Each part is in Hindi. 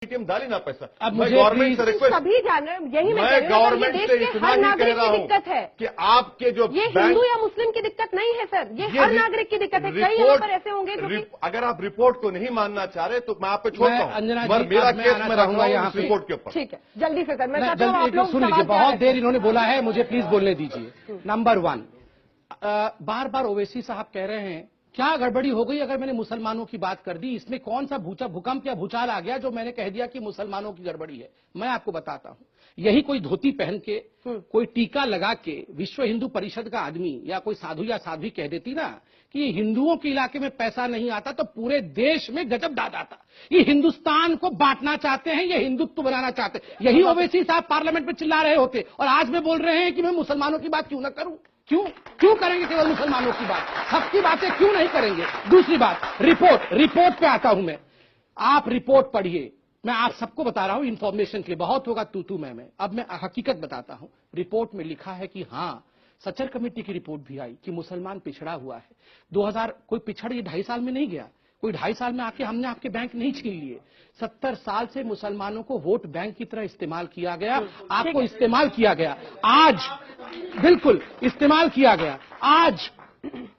एटीएम डाली ना पैसा। अब मैं मुझे गवर्नमेंट से रिक्वेस्ट, सभी जान रहे हैं, यही मैं कह रही हूं, गवर्नमेंट ये से देश के इतना हर ही कह नागरिक रहा की हूं दिक्कत है। कि आपके जो ये हिंदू या मुस्लिम की दिक्कत नहीं है सर, ये हर नागरिक की दिक्कत है। कई यहाँ पर ऐसे होंगे जो कि अगर आप रिपोर्ट को नहीं मानना चाह रहे तो मैं आप पे छोड़ता हूं, अंजना मगर जी, मेरा अब मैं केस आना मैं चाहूंगा रखूंगा यहाँ इस पे। रिपोर्ट के ऊपर। ठीक है, जल्दी से सर, मैं चाहती हूँ जल्दी आप लोग सुन लीजिए, सवाल बहुत तैयार देर इन्होंने बोला है, मुझे प्लीज बोलने दीजिए। नंबर 1, बार बार ओवैसी साहब कह रहे हैं क्या गड़बड़ी हो गई अगर मैंने मुसलमानों की बात कर दी, इसमें कौन सा भूकंप या भूचाल आ गया जो मैंने कह दिया कि मुसलमानों की गड़बड़ी है। मैं आपको बताता हूं, यही कोई धोती पहन के, कोई टीका लगा के विश्व हिंदू परिषद का आदमी या कोई साधु या साध्वी कह देती ना कि ये हिंदुओं के इलाके में पैसा नहीं आता तो पूरे देश में गजब डाल आता। ये हिंदुस्तान को बांटना चाहते हैं, ये हिंदुत्व बनाना चाहते हैं। यही ओवैसी साहब पार्लियामेंट में चिल्ला रहे होते और आज मैं बोल रहे हैं कि मैं मुसलमानों की बात क्यों ना करूं। क्यों करेंगे केवल मुसलमानों की बात, सबकी बातें क्यों नहीं करेंगे। दूसरी बात, रिपोर्ट पे आता हूं मैं। आप रिपोर्ट पढ़िए, मैं आप सबको बता रहा हूं इंफॉर्मेशन के लिए, बहुत होगा तू मैं। अब मैं हकीकत बताता हूं। रिपोर्ट में लिखा है कि हां, सचर कमेटी की रिपोर्ट भी आई कि मुसलमान पिछड़ा हुआ है। 2000 कोई पिछड़ ये 2.5 साल में नहीं गया, कोई 2.5 साल में आके हमने आपके बैंक नहीं छीन लिए। 70 साल से मुसलमानों को वोट बैंक की तरह इस्तेमाल किया गया, आपको इस्तेमाल किया गया, आज बिल्कुल इस्तेमाल किया गया। आज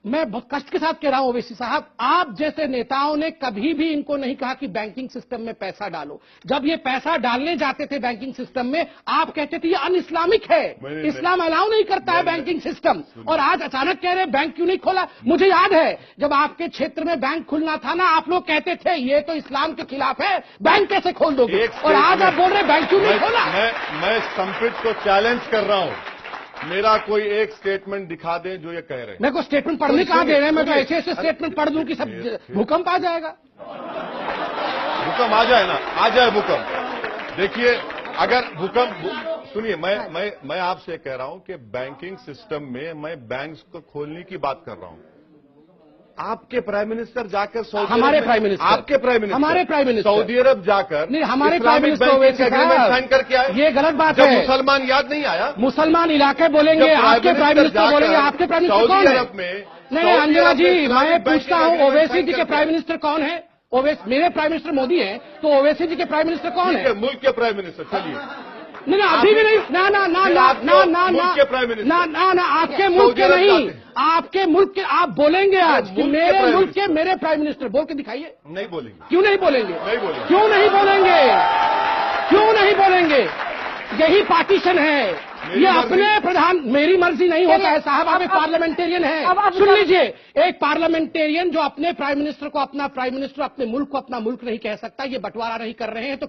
मैं बहुत कष्ट के साथ कह रहा हूं ओवैसी साहब, आप जैसे नेताओं ने कभी भी इनको नहीं कहा कि बैंकिंग सिस्टम में पैसा डालो। जब ये पैसा डालने जाते थे बैंकिंग सिस्टम में, आप कहते थे ये अन इस्लामिक है, इस्लाम अलाउ नहीं करता है बैंकिंग सिस्टम। और आज अचानक कह रहे बैंक क्यों नहीं खोला। मुझे याद है जब आपके क्षेत्र में बैंक खुलना था ना, आप लोग कहते थे ये तो इस्लाम के खिलाफ है, बैंक कैसे खोल दोगे। और आज आप बोल रहे बैंक क्यों नहीं खोला। मैं संप्रीत को चैलेंज कर रहा हूं, मेरा कोई एक स्टेटमेंट दिखा दें जो ये कह रहे हैं। मेरे को स्टेटमेंट पढ़ने कहाँ दे रहे हैं, मैं तो ऐसे स्टेटमेंट पढ़ दूं कि सब भूकंप आ जाएगा। भूकंप आ जाए ना, आ जाए भूकंप। देखिए अगर भूकंप, सुनिए मैं आपसे कह रहा हूं कि बैंकिंग सिस्टम में मैं बैंक्स को खोलने की बात कर रहा हूं। आपके प्राइम मिनिस्टर जाकर सऊदी, हमारे प्राइम मिनिस्टर, आपके प्राइम मिनिस्टर, हमारे प्राइम मिनिस्टर सौदी अरब जाकर नहीं, हमारे प्राइम मिनिस्टर एग्रीमेंट साइन करके आए। ये गलत बात है। मुसलमान याद नहीं आया, मुसलमान इलाके बोलेंगे, आपके प्राइम मिनिस्टर बोलेंगे, आपके प्राइम मिनिस्टर कौन है। नहीं अंजना जी, मैं पूछता हूं ओवैसी जी के प्राइम मिनिस्टर कौन है। मेरे प्राइम मिनिस्टर मोदी है, तो ओवैसी जी के प्राइम मिनिस्टर कौन है। मुल्क के प्राइम मिनिस्टर। चलिए नहीं अभी भी नहीं, ना आपके मुल्क के नहीं, आपके मुल्क के आप बोलेंगे आज कि मेरे मुल्क के मेरे प्राइम मिनिस्टर, बोल के दिखाइए। नहीं बोलेंगे। क्यों नहीं बोलेंगे। क्यों नहीं बोलेंगे। यही पार्टीशन है, ये अपने प्रधान, मेरी मर्जी नहीं होता है साहब, आप एक पार्लियामेंटेरियन है। सुन लीजिए, एक पार्लियामेंटेरियन जो अपने प्राइम मिनिस्टर को अपना प्राइम मिनिस्टर, अपने मुल्क को अपना मुल्क नहीं कह सकता, ये बंटवारा नहीं कर रहे हैं तो